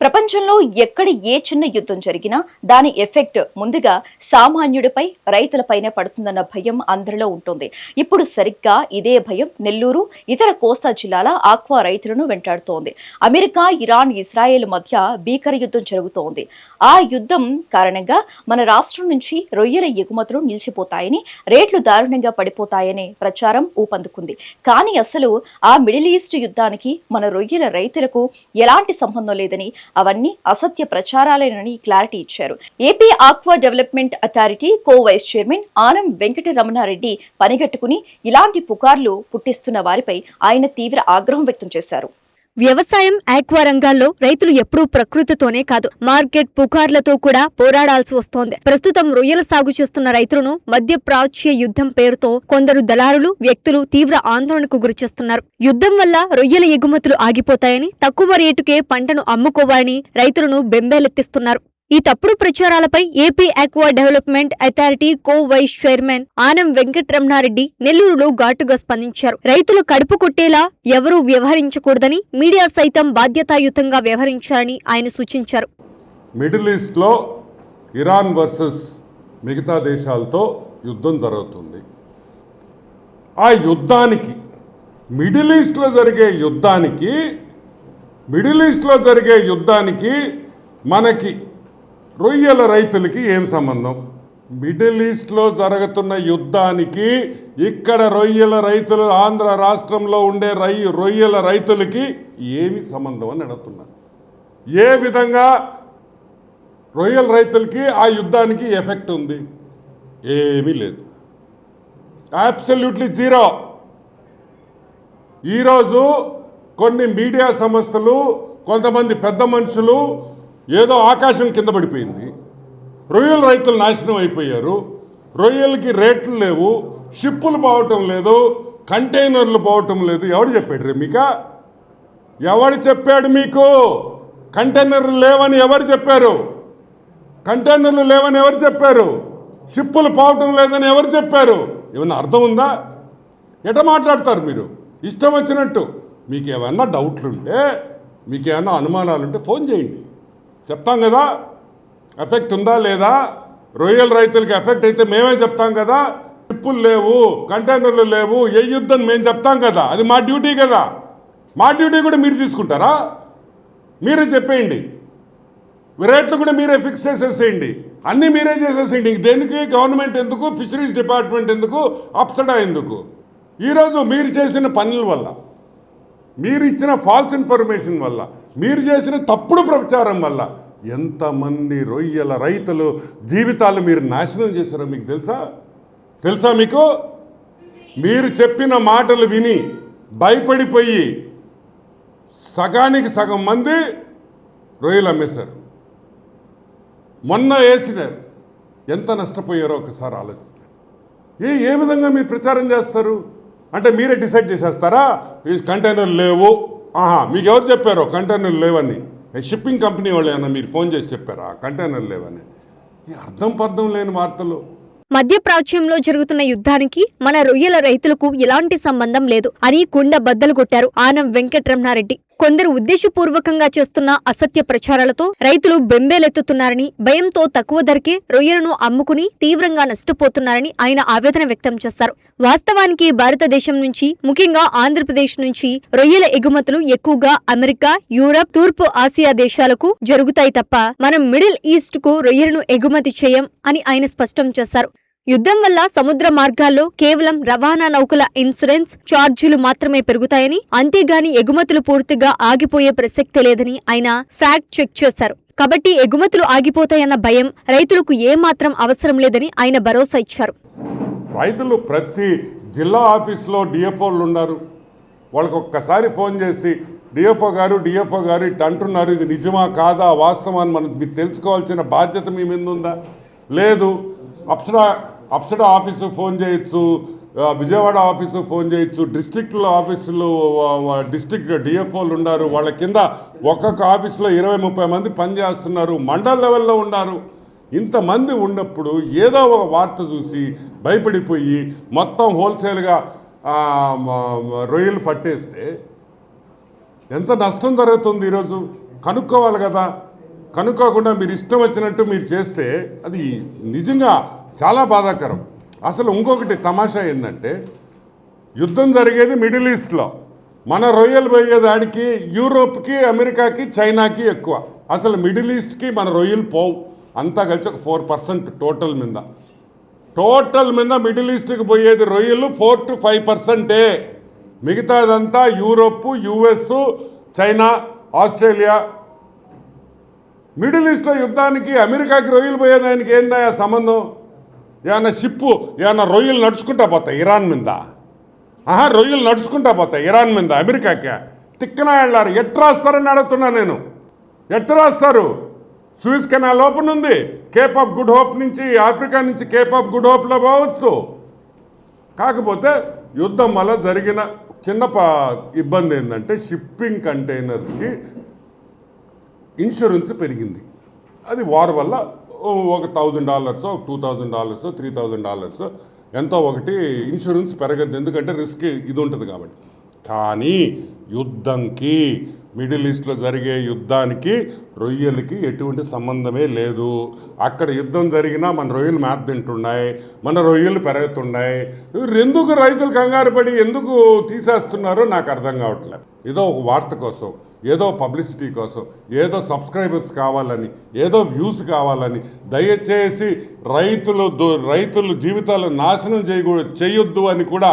ప్రపంచంలో ఎక్కడ ఏ చిన్న యుద్ధం జరిగినా దాని ఎఫెక్ట్ ముందుగా సామాన్యుడిపై రైతులపైనే పడుతుందన్న భయం అందరిలో ఉంటుంది. ఇప్పుడు సరిగ్గా ఇదే భయం నెల్లూరు ఇతర కోస్తా జిల్లాల ఆక్వా రైతులను వెంటాడుతోంది. అమెరికా, ఇరాన్, ఇజ్రాయెల్ మధ్య భీకర యుద్ధం జరుగుతోంది. ఆ యుద్ధం కారణంగా మన రాష్ట్రం నుంచి రొయ్యల ఎగుమతులు నిలిచిపోతాయని, రేట్లు దారుణంగా పడిపోతాయనే ప్రచారం ఊపందుకుంది. కానీ అసలు ఆ మిడిల్ ఈస్ట్ యుద్ధానికి మన రొయ్యల రైతులకు ఎలాంటి సంబంధం లేదని, అవన్నీ అసత్య ప్రచారాలేనని క్లారిటీ ఇచ్చారు. ఏపీ ఆక్వా డెవలప్మెంట్ అథారిటీ కో వైస్ చైర్మన్ ఆనం వెంకటరమణారెడ్డి పనిగట్టుకుని ఇలాంటి పుకార్లు పుట్టిస్తున్న వారిపై ఆయన తీవ్ర ఆగ్రహం వ్యక్తం చేశారు. వ్యవసాయం, ఆక్వా రంగాల్లో రైతులు ఎప్పుడూ ప్రకృతితోనే కాదు, మార్కెట్ పుకార్లతో కూడా పోరాడాల్సి వస్తోంది. ప్రస్తుతం రొయ్యల సాగు చేస్తున్న రైతులను మధ్యప్రాచ్య యుద్ధం పేరుతో కొందరు దళారులు, వ్యక్తులు తీవ్ర ఆందోళనకు గురిచేస్తున్నారు. యుద్ధం వల్ల రొయ్యల ఎగుమతులు ఆగిపోతాయని, తక్కువ రేటుకే పంటను అమ్ముకోవాలని రైతులను బెంబేలెత్తిస్తున్నారు. ఈ తప్పుడు ప్రచారాలపై ఏపీ ఆక్వా డెవలప్మెంట్ అథారిటీ కో వైస్ చైర్మన్ ఆనం వెంకటరమణారెడ్డి నెల్లూరులో ఘాటుగా స్పందించారు. రైతులు కడుపు కొట్టేలా ఎవరూ వ్యవహరించకూడదని, మీడియా సైతం బాధ్యతాయుతంగా వ్యవహరించాలని ఆయన సూచించారు. మిడిల్ ఈస్ట్లో ఇరాన్ వర్సెస్ మిగతా దేశాలతో యుద్ధం జరుగుతుంది. ఆ యుద్ధానికి మిడిల్ ఈస్ట్లో జరిగే యుద్ధానికి మనకి రొయ్యల రైతులకి ఏం సంబంధం? మిడిల్ ఈస్ట్లో జరుగుతున్న యుద్ధానికి ఇక్కడ రొయ్యల రైతులు, ఆంధ్ర రాష్ట్రంలో ఉండే రొయ్యల రైతులకి ఏమి సంబంధం అని అడుగుతున్నారు. ఏ విధంగా రొయ్యల రైతులకి ఆ యుద్ధానికి ఎఫెక్ట్ ఉంది? ఏమీ లేదు, అబ్సల్యూట్లీ జీరో. ఈరోజు కొన్ని మీడియా సంస్థలు, కొంతమంది పెద్ద మనుషులు ఏదో ఆకాశం కింద పడిపోయింది, రొయ్యల రైతులు నాశనం అయిపోయారు, రొయ్యలకి రేట్లు లేవు, షిప్పులు పోవటం లేదు, కంటైనర్లు పోవటం లేదు. ఎవడు చెప్పాడు మీకు? ఎవడు చెప్పాడు మీకు? కంటైనర్లు లేవని ఎవరు చెప్పారు? కంటైనర్లు లేవని ఎవరు చెప్పారు? షిప్పులు పోవటం లేదని ఎవరు చెప్పారు? ఏమన్నా అర్థం ఉందా? ఎట మాట్లాడతారు మీరు ఇష్టం వచ్చినట్టు? మీకు ఏమన్నా డౌట్లుంటే, మీకు ఏమన్నా అనుమానాలుంటే ఫోన్ చేయండి, చెప్తాం కదా. ఎఫెక్ట్ ఉందా లేదా? రొయ్యల రైతులకి ఎఫెక్ట్ అయితే మేమే చెప్తాం కదా. షిప్పులు లేవు, కంటైనర్లు లేవు, ఏ యుద్ధం మేము చెప్తాం కదా. అది మా డ్యూటీ కదా. మా డ్యూటీ కూడా మీరు తీసుకుంటారా? మీరే చెప్పేయండి, రేట్లు కూడా మీరే ఫిక్స్ చేసేసేయండి, అన్నీ మీరే చేసేసేయండి. దేనికి గవర్నమెంట్ ఎందుకు? ఫిషరీస్ డిపార్ట్మెంట్ ఎందుకు? అప్సడా ఎందుకు? ఈరోజు మీరు చేసిన పనుల వల్ల, మీరు ఇచ్చిన ఫాల్స్ ఇన్ఫర్మేషన్ వల్ల, మీరు చేసిన తప్పుడు ప్రచారం వల్ల ఎంతమంది రొయ్యల రైతులు జీవితాలు మీరు నాశనం చేశారో మీకు తెలుసా? మీకు మీరు చెప్పిన మాటలు విని భయపడిపోయి సగానికి సగం మంది రొయ్యలు అమ్మేశారు. మొన్న వేసినారు, ఎంత నష్టపోయారో ఒకసారి ఆలోచించారు. ఏ విధంగా మీరు ప్రచారం చేస్తారు? అంటే మీరే డిసైడ్ చేసేస్తారా? ఈ కంటైనర్లు లేవు, మీకు ఎవరు చెప్పారో కంటైనర్లు లేవని? షిప్పింగ్ కంపెనీ వాళ్ళు ఏమన్నా మీరు ఫోన్ చేసి చెప్పారా కంటైనర్లు లేవని? అర్థం లేని వార్తలు. మధ్యప్రాచ్యంలో జరుగుతున్న యుద్ధానికి మన రొయ్యల రైతులకు ఎలాంటి సంబంధం లేదు అని కుండ బద్దలు కొట్టారు ఆనం వెంకటరమణారెడ్డి. కొందరు ఉద్దేశపూర్వకంగా చేస్తున్న అసత్య ప్రచారాలతో రైతులు బెంబేలెత్తుతున్నారని, భయంతో తక్కువ ధరకే రొయ్యలను అమ్ముకుని తీవ్రంగా నష్టపోతున్నారని ఆయన ఆవేదన వ్యక్తం చేశారు. వాస్తవానికి భారతదేశం నుంచి, ముఖ్యంగా ఆంధ్రప్రదేశ్ నుంచి రొయ్యల ఎగుమతులు ఎక్కువగా అమెరికా, యూరప్, తూర్పు ఆసియా దేశాలకు జరుగుతాయి తప్ప మనం మిడిల్ ఈస్ట్ కు రొయ్యలను ఎగుమతి చేయం అని ఆయన స్పష్టం చేశారు. యుద్ధం వల్ల సముద్ర మార్గాల్లో కేవలం రవాణా నౌకల ఇన్సూరెన్స్ ఛార్జీలు మాత్రమే పెరుగుతాయని, అంతేగాని ఎగుమతులు పూర్తిగా ఆగిపోయే ప్రసక్తే లేదని ఆయన ఫ్యాక్ట్ చెక్ చేశారు. కాబట్టి ఎగుమతులు ఆగిపోతాయన్న భయం రైతులకు ఏమాత్రం అవసరం లేదని ఆయన భరోసా ఇచ్చారు. రైతులు ప్రతి జిల్లా ఆఫీసులో డిఎఫ్ఓలు ఉన్నారు. వాళ్ళకి ఒక్కసారి ఫోన్ చేసి డిఎఫ్ఓ గారు ఇట్ అంటున్నారు, ఇది నిజమా కాదా, వాస్తవాన్ని మనం మీరు తెలుసుకోవాల్సిన బాధ్యత మీ మీద ఉందా? లేదు. అప్సడా ఆఫీసు ఫోన్ చేయొచ్చు, విజయవాడ ఆఫీసు ఫోన్ చేయొచ్చు, డిస్ట్రిక్ట్లో ఆఫీసులు, డిస్ట్రిక్ట్ డిఎఫ్ఓలు ఉన్నారు. వాళ్ళ కింద ఒక్కొక్క ఆఫీసులో 20-30 మంది పనిచేస్తున్నారు, మండల్ లెవెల్లో ఉన్నారు. ఇంతమంది ఉన్నప్పుడు ఏదో ఒక వార్త చూసి భయపడిపోయి మొత్తం హోల్సేల్గా రొయ్యలు పట్టేస్తే ఎంత నష్టం జరుగుతుంది ఈరోజు. కనుక్కోవాలి కదా. కనుక్కోకుండా మీరు ఇష్టం వచ్చినట్టు మీరు చేస్తే అది నిజంగా చాలా బాధాకరం. అసలు ఇంకొకటి తమాషా ఏంటంటే, యుద్ధం జరిగేది మిడిల్ ఈస్ట్లో, మన రొయ్యలు పోయేదానికి యూరోప్కి, అమెరికాకి, చైనాకి ఎక్కువ. అసలు మిడిల్ ఈస్ట్కి మన రొయ్యలు పోవు, అంతా కలిసి ఒక 4% టోటల్ మీద మిడిల్ ఈస్ట్కి పోయేది రొయ్యలు 4 to 5%. మిగతాదంతా Europe, US, China, Australia. Middle ఈస్ట్లో యుద్ధానికి అమెరికాకి రొయ్యలు పోయేదానికి ఏందా సంబంధం? ఏమన్నా షిప్పు, ఏమన్నా రొయ్యలు నడుచుకుంటా పోతాయి ఇరాన్ మీద? రొయ్యలు నడుచుకుంటా పోతాయి ఇరాన్ మీద అమెరికాకి? తిక్కన వెళ్ళారు. ఎట్లా రాస్తారని అడుగుతున్నా నేను. ఎట్లా రాస్తారు? సూయిజ్ కెనాల్ ఓపెన్ ఉంది, కేప్ ఆఫ్ గుడ్ హోప్ నుంచి, ఆఫ్రికా నుంచి కేప్ ఆఫ్ గుడ్ హోప్లో పోవచ్చు. కాకపోతే యుద్ధం వల్ల జరిగిన చిన్న ఇబ్బంది ఏంటంటే, షిప్పింగ్ కంటైనర్స్కి ఇన్సూరెన్స్ పెరిగింది. అది వార్ వల్ల ఒక $1,000, $2,000, $3,000 ఎంతో ఒకటి ఇన్సూరెన్స్ పెరగద్దు, ఎందుకంటే రిస్క్ ఇది ఉంటుంది కాబట్టి. కానీ యుద్ధంకి, మిడిల్ ఈస్ట్లో జరిగే యుద్ధానికి రొయ్యలకి ఎటువంటి సంబంధమే లేదు. అక్కడ యుద్ధం జరిగినా మన రొయ్యలు మేత తింటున్నాయి, మన రొయ్యలు పెరుగుతున్నాయి. ఎందుకు రైతులు కంగారు పడి ఎందుకు తీసేస్తున్నారో నాకు అర్థం కావట్లేదు. ఏదో ఒక వార్త కోసం, ఏదో పబ్లిసిటీ కోసం, ఏదో సబ్స్క్రైబర్స్ కావాలని, ఏదో వ్యూస్ కావాలని దయచేసి రైతులు జీవితాలు నాశనం చేయొద్దు అని కూడా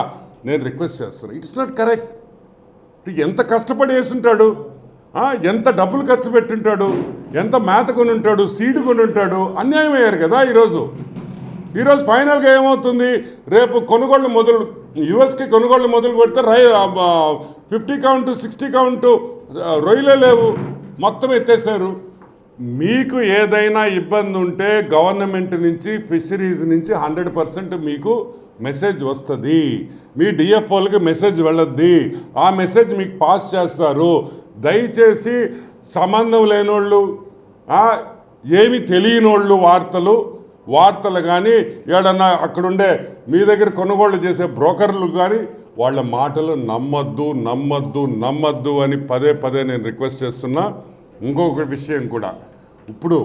నేను రిక్వెస్ట్ చేస్తున్నాను. It's not correct. ఎంత కష్టపడి వేసుంటాడు, ఎంత డబ్బులు ఖర్చు పెట్టుంటాడు, ఎంత మేత కొని ఉంటాడు, సీడ్ కొని ఉంటాడు. అన్యాయం అయ్యారు కదా ఈరోజు ఫైనల్గా ఏమవుతుంది? రేపు కొనుగోళ్ళు యుఎస్కి కొనుగోళ్ళు మొదలు పెడితే 50 కౌంట్ 60 కౌంట్ రొయ్యలే లేవు, మొత్తం ఎత్తేసారు. మీకు ఏదైనా ఇబ్బంది ఉంటే గవర్నమెంట్ నుంచి, ఫిషరీస్ నుంచి 100% మీకు మెసేజ్ వస్తుంది. మీ డిఎఫ్ఓలకి మెసేజ్ వెళ్ళద్ది, ఆ మెసేజ్ మీకు పాస్ చేస్తారు. దయచేసి సంబంధం లేనోళ్ళు, ఏమి తెలియనోళ్ళు వార్తలు కానీ, ఏడన్నా అక్కడుండే మీ దగ్గర కొనుగోళ్ళు చేసే బ్రోకర్లు కానీ వాళ్ళ మాటలు నమ్మద్దు అని పదే నేను రిక్వెస్ట్ చేస్తున్నా. ఇంకొక విషయం కూడా, ఇప్పుడు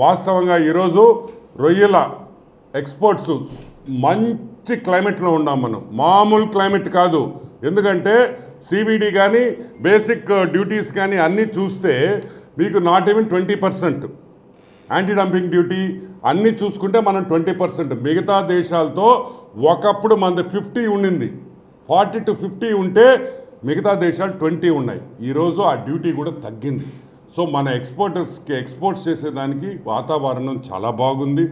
వాస్తవంగా ఈరోజు రొయ్యల ఎక్స్పోర్ట్స్ మంచి క్లైమేట్లో ఉన్నాం మనం, మామూలు క్లైమేట్ కాదు. ఎందుకంటే సిబిడి కానీ, బేసిక్ డ్యూటీస్ కానీ అన్నీ చూస్తే మీకు not even 20%. Anti dumping duty అన్నీ చూసుకుంటే మనం 20%. మిగతా దేశాలతో ఒకప్పుడు మనది 50 ఉండింది, 40 to 50 ఉంటే మిగతా దేశాలు 20 ఉన్నాయి. ఈరోజు ఆ డ్యూటీ కూడా తగ్గింది. సో మన ఎక్స్పోర్ట్స్ చేసేదానికి వాతావరణం చాలా బాగుంది.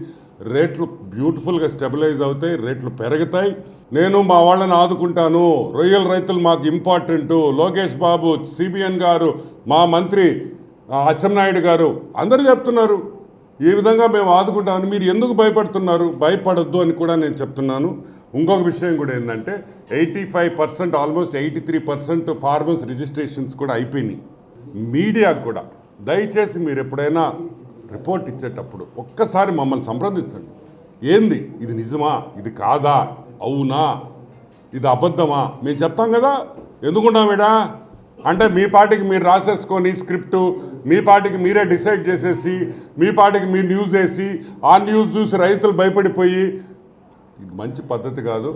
రేట్లు బ్యూటిఫుల్గా స్టెబిలైజ్ అవుతాయి, రేట్లు పెరుగుతాయి. నేను మా వాళ్ళని ఆదుకుంటాను, రొయ్యల రైతులు మాకు ఇంపార్టెంటు. లోకేష్ బాబు, సిబిఎన్ గారు, మా మంత్రి అచ్చెన్నాయుడు గారు అందరూ చెప్తున్నారు ఈ విధంగా మేము ఆదుకుంటామని. మీరు ఎందుకు భయపడుతున్నారు? భయపడొద్దు అని కూడా నేను చెప్తున్నాను. ఇంకొక విషయం కూడా ఏంటంటే 85%, ఆల్మోస్ట్ 83% ఫార్మర్స్ రిజిస్ట్రేషన్స్ కూడా అయిపోయినాయి. మీడియాకు కూడా దయచేసి మీరు ఎప్పుడైనా రిపోర్ట్ ఇచ్చేటప్పుడు ఒక్కసారి మమ్మల్ని సంప్రదించండి. ఏంది ఇది, నిజమా, ఇది కాదా, అవునా, ఇది అబద్ధమా మేము చెప్తాం కదా. ఎందుకున్నామేడా అంటే మీ పార్టీకి మీరు రాసేసుకొని స్క్రిప్టు, మీ పార్టీకి మీరే డిసైడ్ చేసేసి, మీ పార్టీకి మీరు న్యూస్ వేసి, ఆ న్యూస్ చూసి రైతులు భయపడిపోయి, ఇది మంచి పద్ధతి కాదు.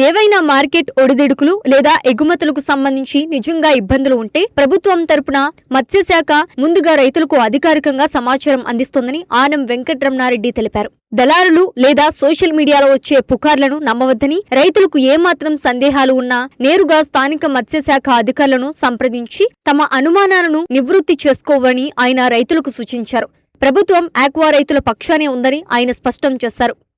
ఏవైనా మార్కెట్ ఒడిదుడుకులు లేదా ఎగుమతులకు సంబంధించి నిజంగా ఇబ్బందులు ఉంటే ప్రభుత్వం తరపున మత్స్యశాఖ ముందుగా రైతులకు అధికారికంగా సమాచారం అందిస్తోందని ఆనం వెంకటరమణారెడ్డి తెలిపారు. దళారులు లేదా సోషల్ మీడియాలో వచ్చే పుకార్లను నమ్మవద్దని, రైతులకు ఏమాత్రం సందేహాలు ఉన్నా నేరుగా స్థానిక మత్స్యశాఖ అధికారులను సంప్రదించి తమ అనుమానాలను నివృత్తి చేసుకోవని ఆయన రైతులకు సూచించారు. ప్రభుత్వం ఆక్వా రైతుల పక్షానే ఉందని ఆయన స్పష్టం చేశారు.